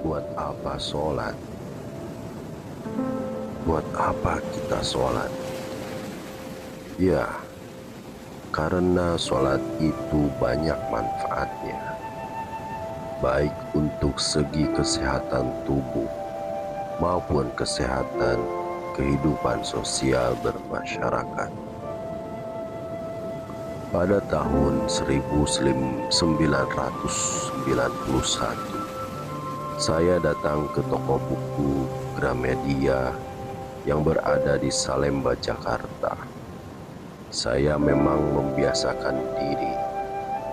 Buat apa sholat? Buat apa kita sholat? Ya, karena sholat itu banyak manfaatnya, baik untuk segi kesehatan tubuh maupun kesehatan kehidupan sosial bermasyarakat. Pada tahun 1991, saya datang ke toko buku Gramedia yang berada di Salemba, Jakarta. Saya memang membiasakan diri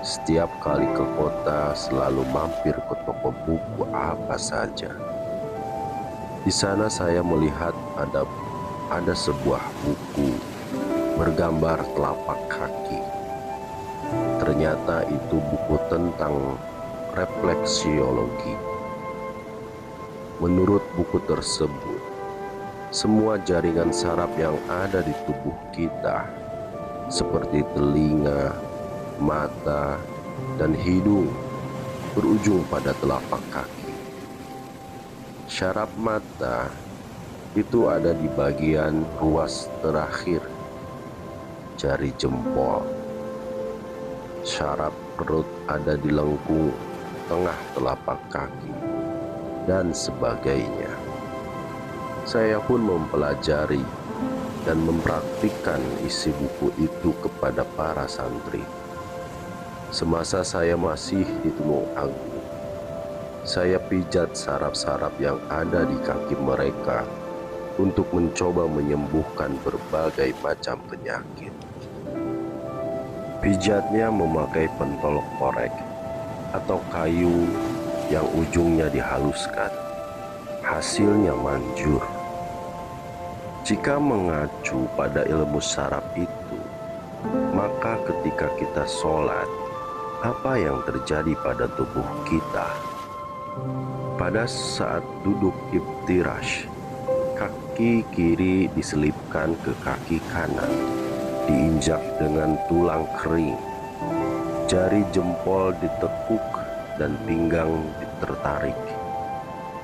setiap kali ke kota selalu mampir ke toko buku apa saja. Di sana saya melihat ada sebuah buku bergambar telapak kaki. Ternyata itu buku tentang refleksiologi. Menurut buku tersebut, semua jaringan saraf yang ada di tubuh kita, seperti telinga, mata, dan hidung, berujung pada telapak kaki. Syaraf mata itu ada di bagian ruas terakhir jari jempol. Syaraf perut ada di lengkung tengah telapak kaki, dan sebagainya. Saya pun mempelajari dan mempraktikkan isi buku itu kepada para santri. Semasa saya masih di Tulung Agung, saya pijat saraf-saraf yang ada di kaki mereka untuk mencoba menyembuhkan berbagai macam penyakit. Pijatnya memakai pentol korek atau kayu yang ujungnya dihaluskan. Hasilnya manjur. Jika mengacu pada ilmu saraf itu, maka ketika kita sholat, apa yang terjadi pada tubuh kita? Pada saat duduk iftirash, kaki kiri diselipkan ke kaki kanan, diinjak dengan tulang kering, jari jempol ditekuk dan pinggang ditertarik.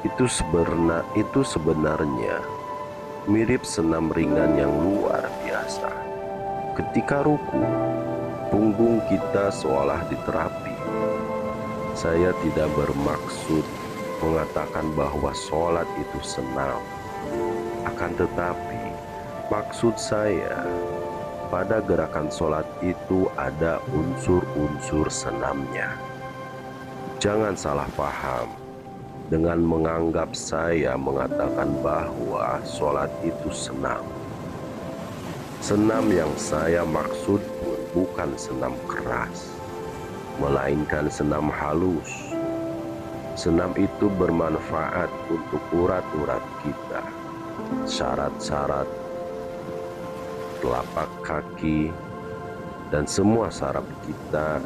Itu sebenarnya mirip senam ringan yang luar biasa. Ketika ruku, punggung kita seolah diterapi. Saya tidak bermaksud mengatakan bahwa sholat itu senam. Akan tetapi, maksud saya, pada gerakan sholat itu ada unsur-unsur senamnya. Jangan salah paham dengan menganggap saya mengatakan bahwa sholat itu senam. Senam yang saya maksud pun bukan senam keras, melainkan senam halus. Senam itu bermanfaat untuk urat-urat kita, syarat-syarat telapak kaki, dan semua saraf kita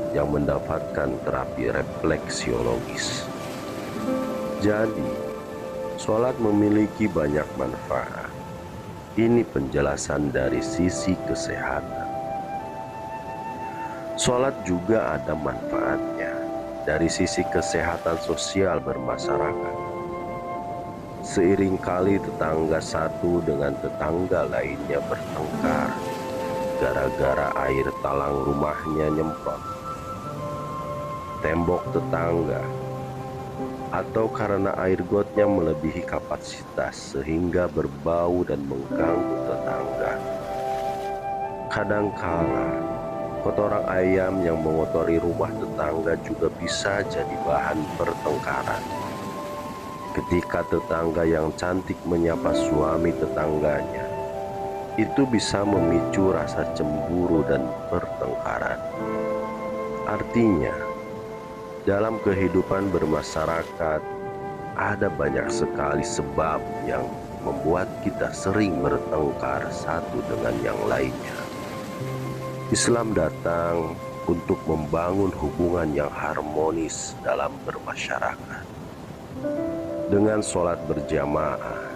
yang mendapatkan terapi refleksiologis. Jadi, sholat memiliki banyak manfaat. Ini penjelasan dari sisi kesehatan. Sholat juga ada manfaatnya dari sisi kesehatan sosial bermasyarakat. Seiring kali tetangga satu dengan tetangga lainnya bertengkar gara-gara air talang rumahnya nyemprot tembok tetangga, atau karena air gotnya melebihi kapasitas sehingga berbau dan mengganggu tetangga. Kadangkala kotoran ayam yang mengotori rumah tetangga juga bisa jadi bahan pertengkaran. Ketika tetangga yang cantik menyapa suami tetangganya, itu bisa memicu rasa cemburu dan pertengkaran. Artinya, dalam kehidupan bermasyarakat, ada banyak sekali sebab yang membuat kita sering bertengkar satu dengan yang lainnya. Islam datang untuk membangun hubungan yang harmonis dalam bermasyarakat. Dengan sholat berjamaah,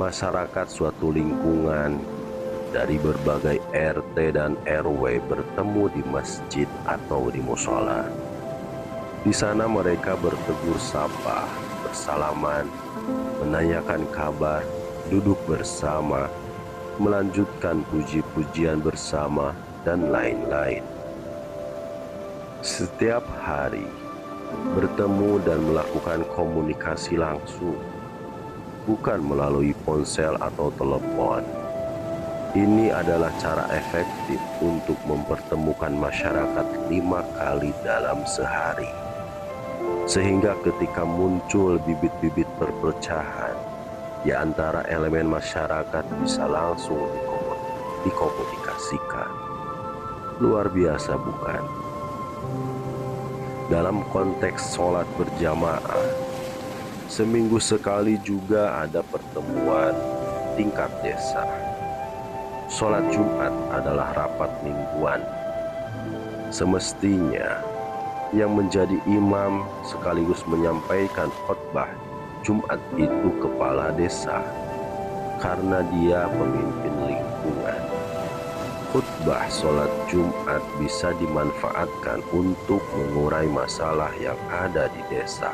masyarakat suatu lingkungan dari berbagai RT dan RW bertemu di masjid atau di musola. Di sana mereka bertegur sapa, bersalaman, menanyakan kabar, duduk bersama, melanjutkan puji-pujian bersama, dan lain-lain. Setiap hari bertemu dan melakukan komunikasi langsung, bukan melalui ponsel atau telepon. Ini adalah cara efektif untuk mempertemukan masyarakat 5 kali dalam sehari. Sehingga ketika muncul bibit-bibit perpecahan di antara elemen masyarakat bisa langsung dikomunikasikan. Luar biasa bukan? Dalam konteks sholat berjamaah, seminggu sekali juga ada pertemuan tingkat desa. Sholat Jumat adalah rapat mingguan. Semestinya yang menjadi imam sekaligus menyampaikan khotbah Jumat itu kepala desa, karena dia pemimpin lingkungan. Khutbah sholat Jumat bisa dimanfaatkan untuk mengurai masalah yang ada di desa.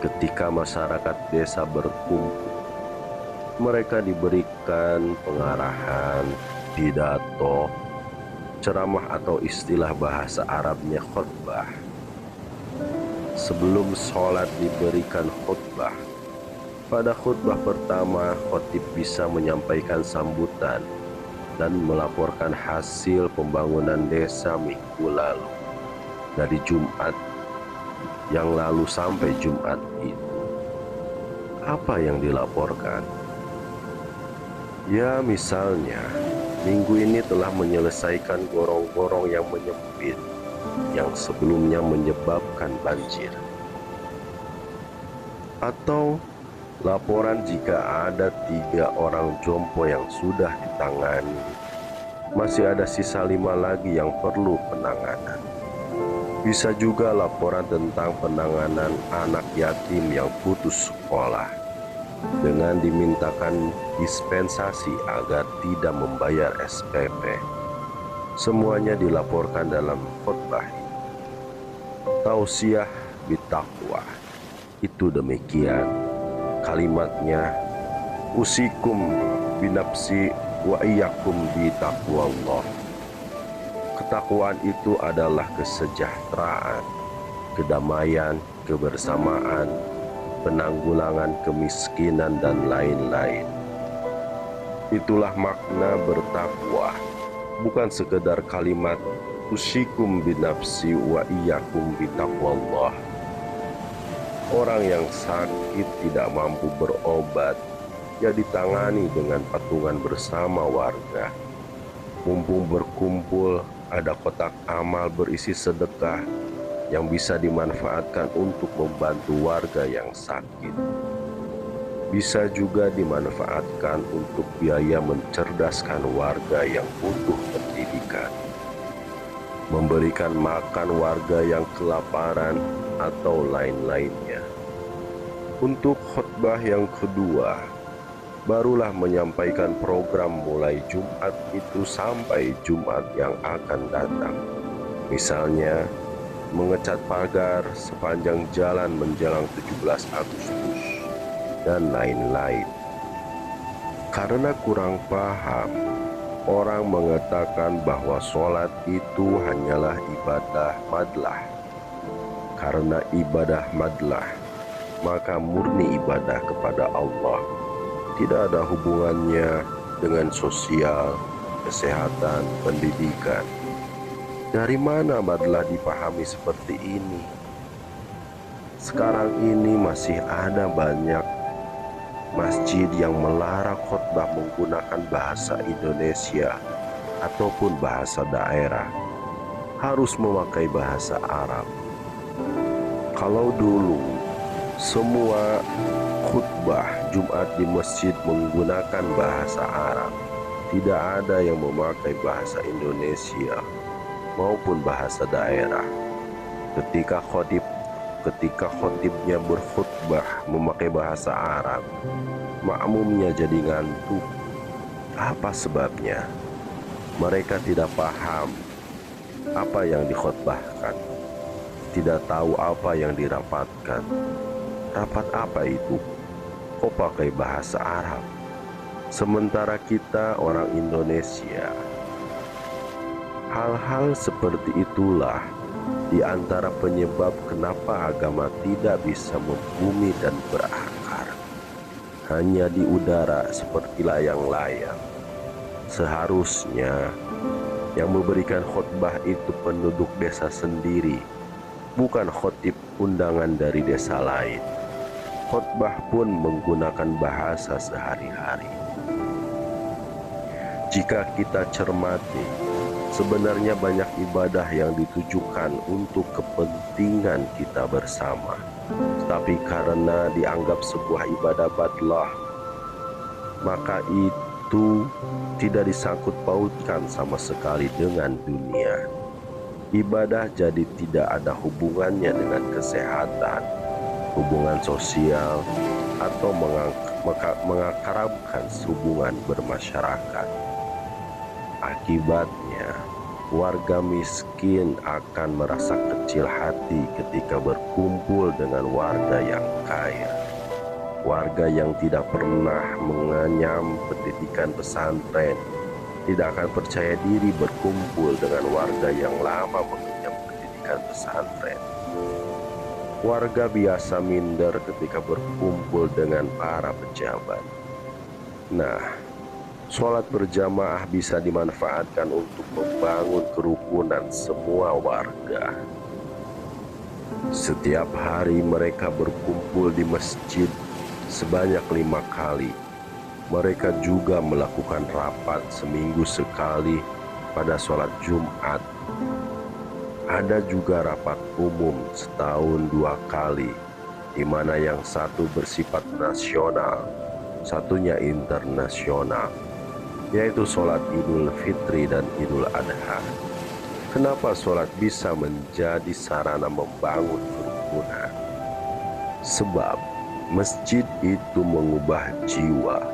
Ketika masyarakat desa berkumpul, mereka diberikan pengarahan, pidato, ceramah atau istilah bahasa Arabnya khutbah. Sebelum sholat diberikan khutbah. Pada khutbah pertama, khotib bisa menyampaikan sambutan dan melaporkan hasil pembangunan desa minggu lalu, dari Jumat yang lalu sampai Jumat itu. Apa yang dilaporkan? Ya, misalnya minggu ini telah menyelesaikan gorong-gorong yang menyempit yang sebelumnya menyebabkan banjir. Atau laporan jika ada 3 orang jompo yang sudah ditangani, masih ada sisa 5 lagi yang perlu penanganan. Bisa juga laporan tentang penanganan anak yatim yang putus sekolah, dengan dimintakan dispensasi agar tidak membayar SPP. Semuanya dilaporkan dalam khutbah ini. Tausiah bitaqwa, itu demikian kalimatnya. Usikum binafsi wa iyyakum bitaqwallah. Ketakwaan itu adalah kesejahteraan, kedamaian, kebersamaan, penanggulangan kemiskinan, dan lain-lain. Itulah makna bertakwa, bukan sekedar kalimat usikum binafsi wa iyyakum bitaqwallah. Orang yang sakit tidak mampu berobat, ya ditangani dengan patungan bersama warga. Mumpung berkumpul, ada kotak amal berisi sedekah yang bisa dimanfaatkan untuk membantu warga yang sakit. Bisa juga dimanfaatkan untuk biaya mencerdaskan warga yang butuh pendidikan, memberikan makan warga yang kelaparan, atau lain-lainnya. Untuk khutbah yang kedua, barulah menyampaikan program mulai Jumat itu sampai Jumat yang akan datang. Misalnya, mengecat pagar sepanjang jalan menjelang 17 Agustus, dan lain-lain. Karena kurang paham, orang mengatakan bahwa sholat itu hanyalah ibadah madlah. Karena ibadah madlah, maka murni ibadah kepada Allah. Tidak ada hubungannya dengan sosial, kesehatan, pendidikan. Dari mana madlah dipahami seperti ini? Sekarang ini masih ada banyak masjid yang melarang khutbah menggunakan bahasa Indonesia ataupun bahasa daerah, harus memakai bahasa Arab. Kalau dulu semua khutbah Jumat di masjid menggunakan bahasa Arab, tidak ada yang memakai bahasa Indonesia maupun bahasa daerah. Ketika khotibnya berkhutbah memakai bahasa Arab, makmumnya jadi ngantuk. Apa sebabnya? Mereka tidak paham apa yang dikhutbahkan. tidak tahu apa yang dirapatkan. Rapat apa itu? Kok pakai bahasa Arab? Sementara kita orang Indonesia. Hal-hal seperti itulah di antara penyebab kenapa agama tidak bisa membumi dan berakar. Hanya di udara seperti layang-layang. Seharusnya yang memberikan khotbah itu penduduk desa sendiri, bukan khotib undangan dari desa lain. Khotbah pun menggunakan bahasa sehari-hari. Jika kita cermati, sebenarnya banyak ibadah yang ditujukan untuk kepentingan kita bersama. Tapi karena dianggap sebuah ibadah badlah, maka itu tidak disangkut pautkan sama sekali dengan dunia. Ibadah jadi tidak ada hubungannya dengan kesehatan, hubungan sosial, atau mengakrabkan hubungan bermasyarakat. Akibatnya, warga miskin akan merasa kecil hati ketika berkumpul dengan warga yang kaya. Warga yang tidak pernah mengenyam pendidikan pesantren tidak akan percaya diri berkumpul dengan warga yang lama mengenyam pendidikan pesantren. Warga biasa minder ketika berkumpul dengan para pejabat. Nah, sholat berjamaah bisa dimanfaatkan untuk membangun kerukunan semua warga. Setiap hari mereka berkumpul di masjid sebanyak 5 kali. Mereka juga melakukan rapat seminggu sekali pada sholat Jumat. Ada juga rapat umum setahun 2 kali, di mana yang satu bersifat nasional, satunya internasional, yaitu sholat Idul Fitri dan Idul Adha. Kenapa sholat bisa menjadi sarana membangun kerukunan? Sebab masjid itu mengubah jiwa.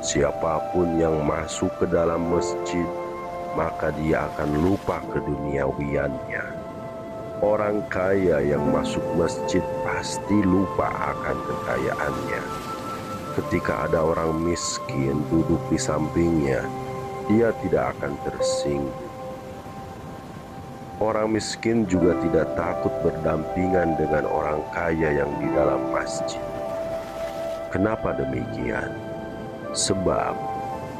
Siapapun yang masuk ke dalam masjid, maka dia akan lupa keduniawiannya. Orang kaya yang masuk masjid pasti lupa akan kekayaannya. Ketika ada orang miskin duduk di sampingnya, dia tidak akan tersinggung. Orang miskin juga tidak takut berdampingan dengan orang kaya yang di dalam masjid. Kenapa demikian? Sebab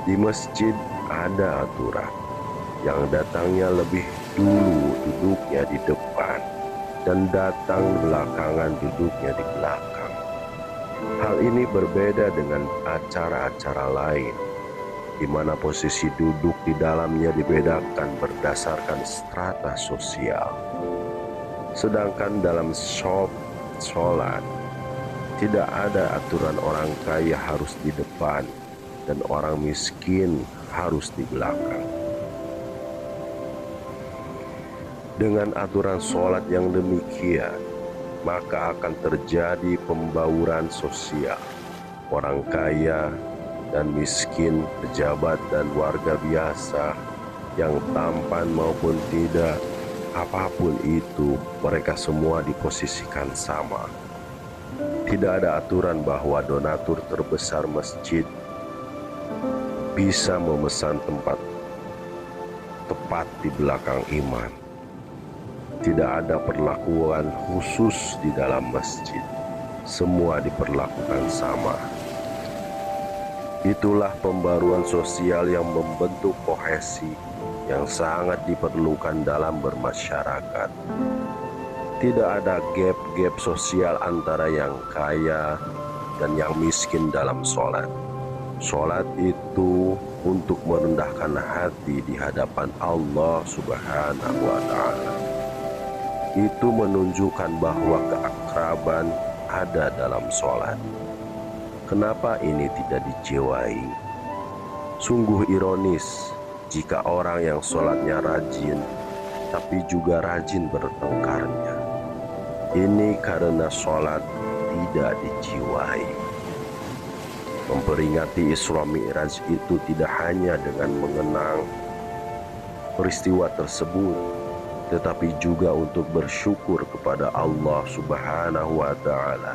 di masjid ada aturan. Yang datangnya lebih dulu duduknya di depan, dan datang belakangan duduknya di belakang. Hal ini berbeda dengan acara-acara lain, di mana posisi duduk di dalamnya dibedakan berdasarkan strata sosial. Sedangkan dalam sholat, tidak ada aturan orang kaya harus di depan dan orang miskin harus di belakang. Dengan aturan sholat yang demikian, maka akan terjadi pembauran sosial. Orang kaya dan miskin, pejabat dan warga biasa, yang tampan maupun tidak, apapun itu, mereka semua diposisikan sama. Tidak ada aturan bahwa donatur terbesar masjid bisa memesan tempat tepat di belakang imam. Tidak ada perlakuan khusus di dalam masjid. Semua diperlakukan sama. Itulah pembaruan sosial yang membentuk kohesi yang sangat diperlukan dalam bermasyarakat. Tidak ada gap sosial antara yang kaya dan yang miskin dalam sholat. Sholat itu untuk merendahkan hati di hadapan Allah Subhanahu wa Ta'ala. Itu menunjukkan bahwa keakraban ada dalam sholat. Kenapa ini tidak dijiwai? Sungguh ironis jika orang yang sholatnya rajin, tapi juga rajin bertengkarnya. Ini karena sholat tidak dijiwai. Memperingati Isra Mi'raj itu tidak hanya dengan mengenang peristiwa tersebut, tetapi juga untuk bersyukur kepada kepada Allah Subhanahu wa Ta'ala,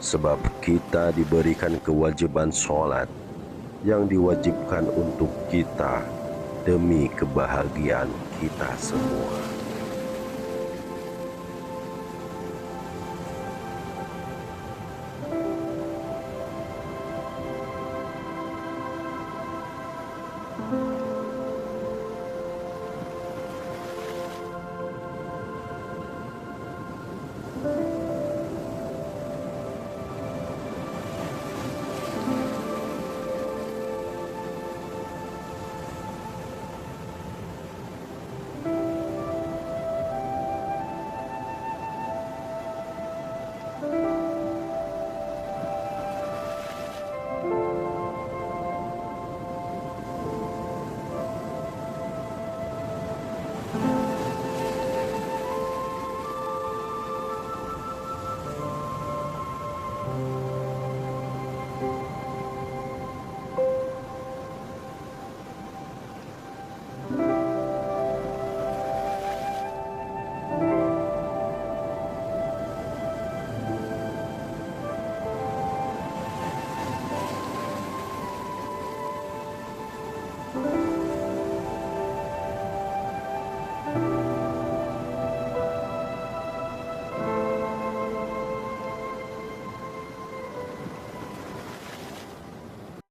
sebab kita diberikan kewajiban sholat yang diwajibkan untuk kita demi kebahagiaan kita semua.